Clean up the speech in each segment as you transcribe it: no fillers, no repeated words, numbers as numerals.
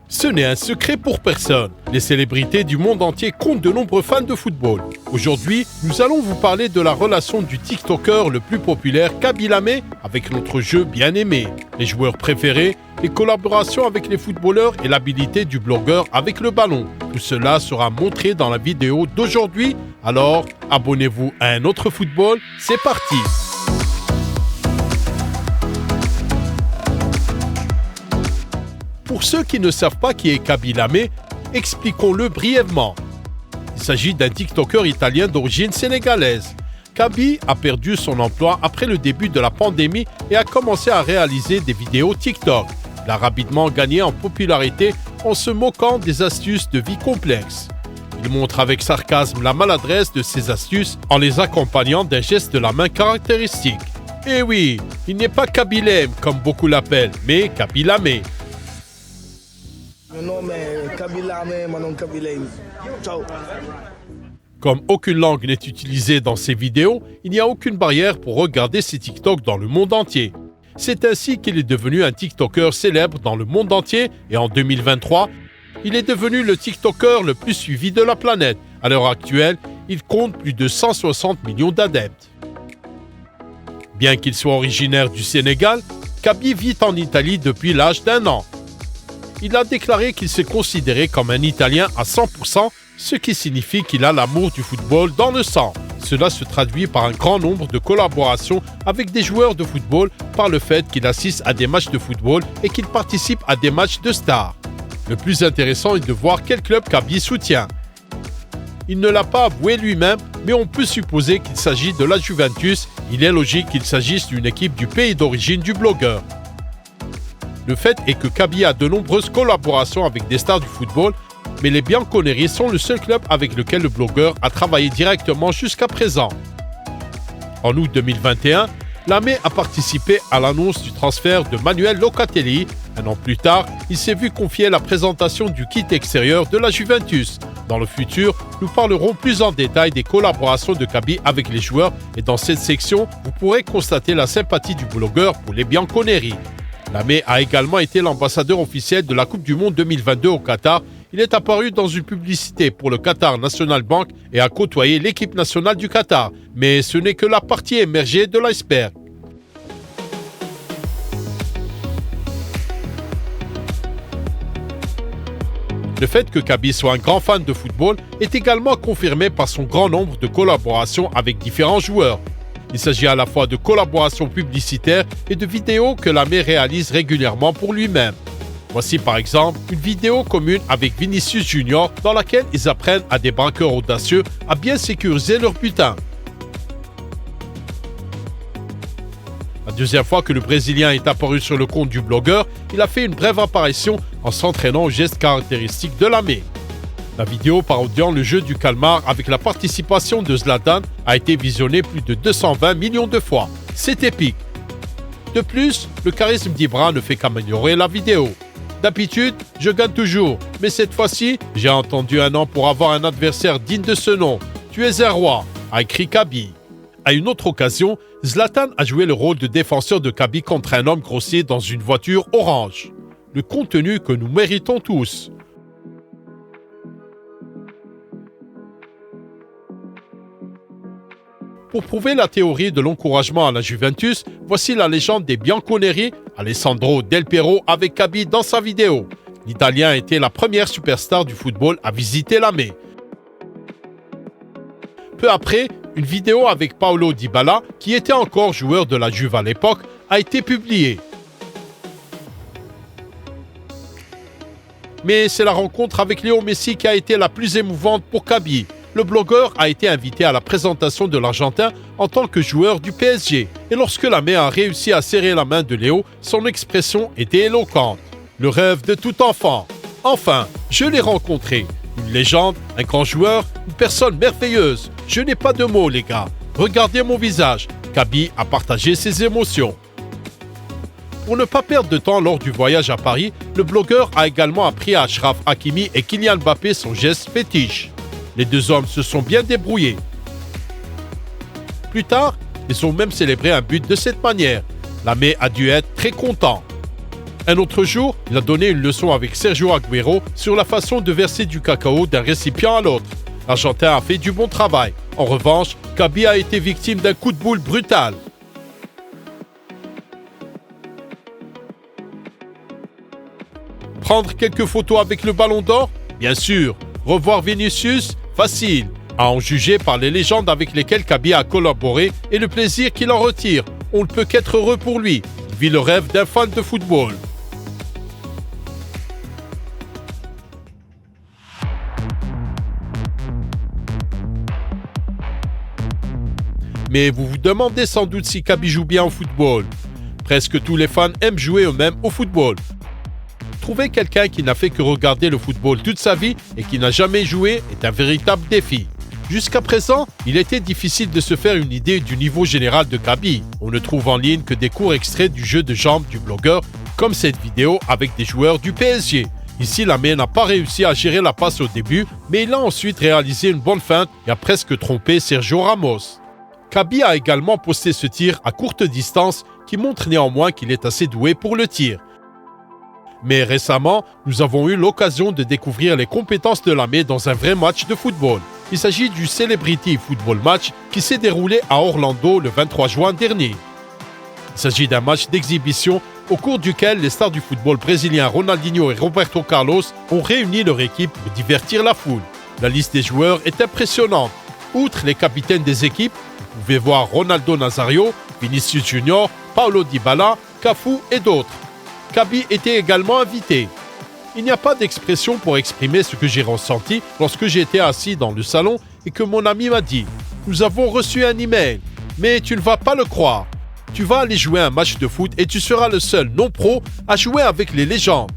Ce n'est un secret pour personne. Les célébrités du monde entier comptent de nombreux fans de football. Aujourd'hui, nous allons vous parler de la relation du TikToker le plus populaire, Kaby Lamé, avec notre jeu bien aimé, les joueurs préférés, les collaborations avec les footballeurs et l'habilité du blogueur avec le ballon. Tout cela sera montré dans la vidéo d'aujourd'hui. Alors, abonnez-vous à Un autre football, c'est parti! Pour ceux qui ne savent pas qui est Kaby Lamé, expliquons-le brièvement. Il s'agit d'un TikToker italien d'origine sénégalaise. Kaby a perdu son emploi après le début de la pandémie et a commencé à réaliser des vidéos TikTok. Il a rapidement gagné en popularité en se moquant des astuces de vie complexes. Il montre avec sarcasme la maladresse de ses astuces en les accompagnant d'un geste de la main caractéristique. Et oui, il n'est pas Kaby Lame comme beaucoup l'appellent, mais Kaby Lamé. Mon nom est Kaby Lamé, mon nom est Kaby Lame. Ciao. Comme aucune langue n'est utilisée dans ces vidéos, il n'y a aucune barrière pour regarder ses TikTok dans le monde entier. C'est ainsi qu'il est devenu un TikToker célèbre dans le monde entier et en 2023, il est devenu le TikToker le plus suivi de la planète. À l'heure actuelle, il compte plus de 160 millions d'adeptes. Bien qu'il soit originaire du Sénégal, Kaby vit en Italie depuis l'âge d'1 an. Il a déclaré qu'il s'est considéré comme un Italien à 100%, ce qui signifie qu'il a l'amour du football dans le sang. Cela se traduit par un grand nombre de collaborations avec des joueurs de football par le fait qu'il assiste à des matchs de football et qu'il participe à des matchs de stars. Le plus intéressant est de voir quel club Kaby soutient. Il ne l'a pas avoué lui-même, mais on peut supposer qu'il s'agit de la Juventus. Il est logique qu'il s'agisse d'une équipe du pays d'origine du blogueur. Le fait est que Kaby a de nombreuses collaborations avec des stars du football, mais les Bianconeri sont le seul club avec lequel le blogueur a travaillé directement jusqu'à présent. En août 2021, Lamé a participé à l'annonce du transfert de Manuel Locatelli. Un an plus tard, il s'est vu confier la présentation du kit extérieur de la Juventus. Dans le futur, nous parlerons plus en détail des collaborations de Kaby avec les joueurs et dans cette section, vous pourrez constater la sympathie du blogueur pour les Bianconeri. Lamé a également été l'ambassadeur officiel de la Coupe du Monde 2022 au Qatar. Il est apparu dans une publicité pour le Qatar National Bank et a côtoyé l'équipe nationale du Qatar. Mais ce n'est que la partie émergée de l'iceberg. Le fait que Kaby soit un grand fan de football est également confirmé par son grand nombre de collaborations avec différents joueurs. Il s'agit à la fois de collaborations publicitaires et de vidéos que Lamé réalise régulièrement pour lui-même. Voici par exemple une vidéo commune avec Vinicius Junior dans laquelle ils apprennent à des braqueurs audacieux à bien sécuriser leur butin. La deuxième fois que le Brésilien est apparu sur le compte du blogueur, il a fait une brève apparition en s'entraînant aux gestes caractéristiques de Lamé. La vidéo parodiant le jeu du calmar avec la participation de Zlatan a été visionnée plus de 220 millions de fois. C'est épique. De plus, le charisme d'Ibra ne fait qu'améliorer la vidéo. D'habitude, je gagne toujours, mais cette fois-ci, j'ai entendu un an pour avoir un adversaire digne de ce nom. Tu es un roi, a écrit Kaby. À une autre occasion, Zlatan a joué le rôle de défenseur de Kaby contre un homme grossier dans une voiture orange. Le contenu que nous méritons tous. Pour prouver la théorie de l'encouragement à la Juventus, voici la légende des Bianconeri, Alessandro Del Piero avec Kaby dans sa vidéo. L'Italien était la première superstar du football à visiter Lamé. Peu après, une vidéo avec Paulo Dybala, qui était encore joueur de la Juve à l'époque, a été publiée. Mais c'est la rencontre avec Léo Messi qui a été la plus émouvante pour Kaby. Le blogueur a été invité à la présentation de l'Argentin en tant que joueur du PSG. Et lorsque Lamé a réussi à serrer la main de Léo, son expression était éloquente. Le rêve de tout enfant. Enfin, je l'ai rencontré. Une légende, un grand joueur, une personne merveilleuse. Je n'ai pas de mots, les gars. Regardez mon visage. Kaby a partagé ses émotions. Pour ne pas perdre de temps lors du voyage à Paris, le blogueur a également appris à Achraf Hakimi et Kylian Mbappé son geste fétiche. Les deux hommes se sont bien débrouillés. Plus tard, ils ont même célébré un but de cette manière. Lamé a dû être très content. Un autre jour, il a donné une leçon avec Sergio Agüero sur la façon de verser du cacao d'un récipient à l'autre. L'Argentin a fait du bon travail. En revanche, Gabi a été victime d'un coup de boule brutal. Prendre quelques photos avec le ballon d'or? Bien sûr. Revoir Vinicius? Facile. À en juger par les légendes avec lesquelles Gabi a collaboré et le plaisir qu'il en retire. On ne peut qu'être heureux pour lui. Il vit le rêve d'un fan de football. Mais vous vous demandez sans doute si Gabi joue bien au football. Presque tous les fans aiment jouer eux-mêmes au football. Trouver quelqu'un qui n'a fait que regarder le football toute sa vie et qui n'a jamais joué est un véritable défi. Jusqu'à présent, il était difficile de se faire une idée du niveau général de Gabi. On ne trouve en ligne que des courts extraits du jeu de jambes du blogueur, comme cette vidéo avec des joueurs du PSG. Ici, Lamé n'a pas réussi à gérer la passe au début, mais il a ensuite réalisé une bonne feinte et a presque trompé Sergio Ramos. Gabi a également posté ce tir à courte distance qui montre néanmoins qu'il est assez doué pour le tir. Mais récemment, nous avons eu l'occasion de découvrir les compétences de Lamé dans un vrai match de football. Il s'agit du Celebrity Football Match qui s'est déroulé à Orlando le 23 juin dernier. Il s'agit d'un match d'exhibition au cours duquel les stars du football brésilien Ronaldinho et Roberto Carlos ont réuni leur équipe pour divertir la foule. La liste des joueurs est impressionnante. Outre les capitaines des équipes, vous pouvez voir Ronaldo Nazario, Vinicius Junior, Paulo Dybala, Cafu et d'autres. Gabi était également invité. Il n'y a pas d'expression pour exprimer ce que j'ai ressenti lorsque j'étais assis dans le salon et que mon ami m'a dit « Nous avons reçu un email, mais tu ne vas pas le croire. Tu vas aller jouer un match de foot et tu seras le seul non-pro à jouer avec les légendes. »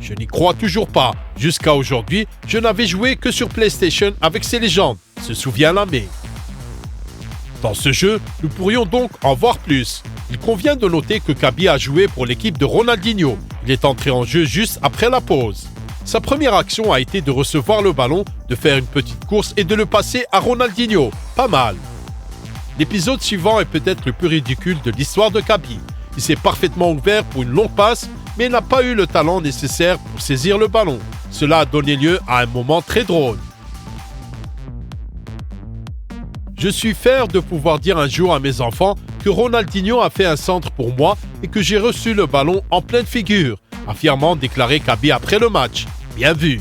Je n'y crois toujours pas. Jusqu'à aujourd'hui, je n'avais joué que sur PlayStation avec ces légendes, se souvient Lamé. Dans ce jeu, nous pourrions donc en voir plus. Il convient de noter que Gabi a joué pour l'équipe de Ronaldinho. Il est entré en jeu juste après la pause. Sa première action a été de recevoir le ballon, de faire une petite course et de le passer à Ronaldinho. Pas mal. L'épisode suivant est peut-être le plus ridicule de l'histoire de Gabi. Il s'est parfaitement ouvert pour une longue passe, mais il n'a pas eu le talent nécessaire pour saisir le ballon. Cela a donné lieu à un moment très drôle. Je suis fier de pouvoir dire un jour à mes enfants que Ronaldinho a fait un centre pour moi et que j'ai reçu le ballon en pleine figure, a fièrement déclaré Gabi après le match. Bien vu.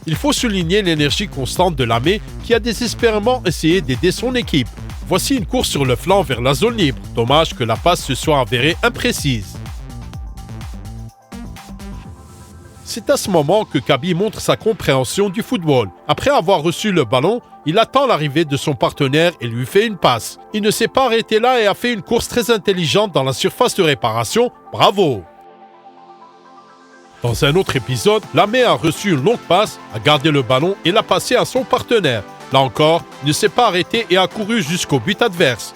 Il faut souligner l'énergie constante de Lamé qui a désespérément essayé d'aider son équipe. Voici une course sur le flanc vers la zone libre. Dommage que la passe se soit avérée imprécise. C'est à ce moment que Gabi montre sa compréhension du football. Après avoir reçu le ballon, il attend l'arrivée de son partenaire et lui fait une passe. Il ne s'est pas arrêté là et a fait une course très intelligente dans la surface de réparation. Bravo! Dans un autre épisode, Lamé a reçu une longue passe, a gardé le ballon et l'a passé à son partenaire. Là encore, il ne s'est pas arrêté et a couru jusqu'au but adverse.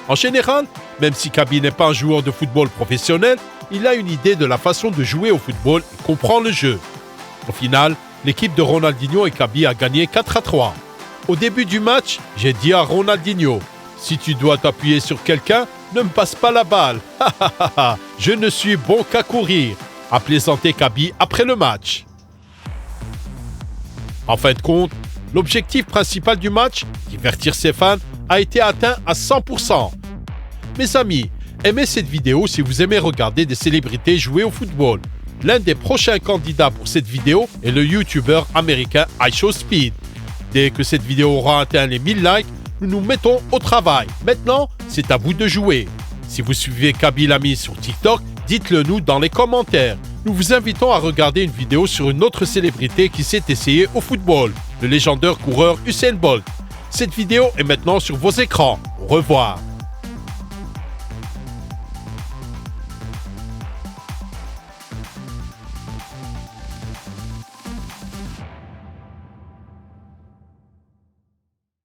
En général, même si Gabi n'est pas un joueur de football professionnel, il a une idée de la façon de jouer au football et comprend le jeu. Au final, l'équipe de Ronaldinho et Gabi a gagné 4-3. Au début du match, j'ai dit à Ronaldinho « Si tu dois t'appuyer sur quelqu'un, ne me passe pas la balle. Je ne suis bon qu'à courir », a plaisanté Gabi après le match. En fin de compte, l'objectif principal du match, divertir ses fans, a été atteint à 100%. Mes amis, aimez cette vidéo si vous aimez regarder des célébrités jouer au football. L'un des prochains candidats pour cette vidéo est le YouTuber américain iShowSpeed. Dès que cette vidéo aura atteint les 1000 likes, nous nous mettons au travail. Maintenant, c'est à vous de jouer. Si vous suivez Gabi Lamy sur TikTok, dites-le nous dans les commentaires. Nous vous invitons à regarder une vidéo sur une autre célébrité qui s'est essayée au football, le légendaire coureur Usain Bolt. Cette vidéo est maintenant sur vos écrans. Au revoir.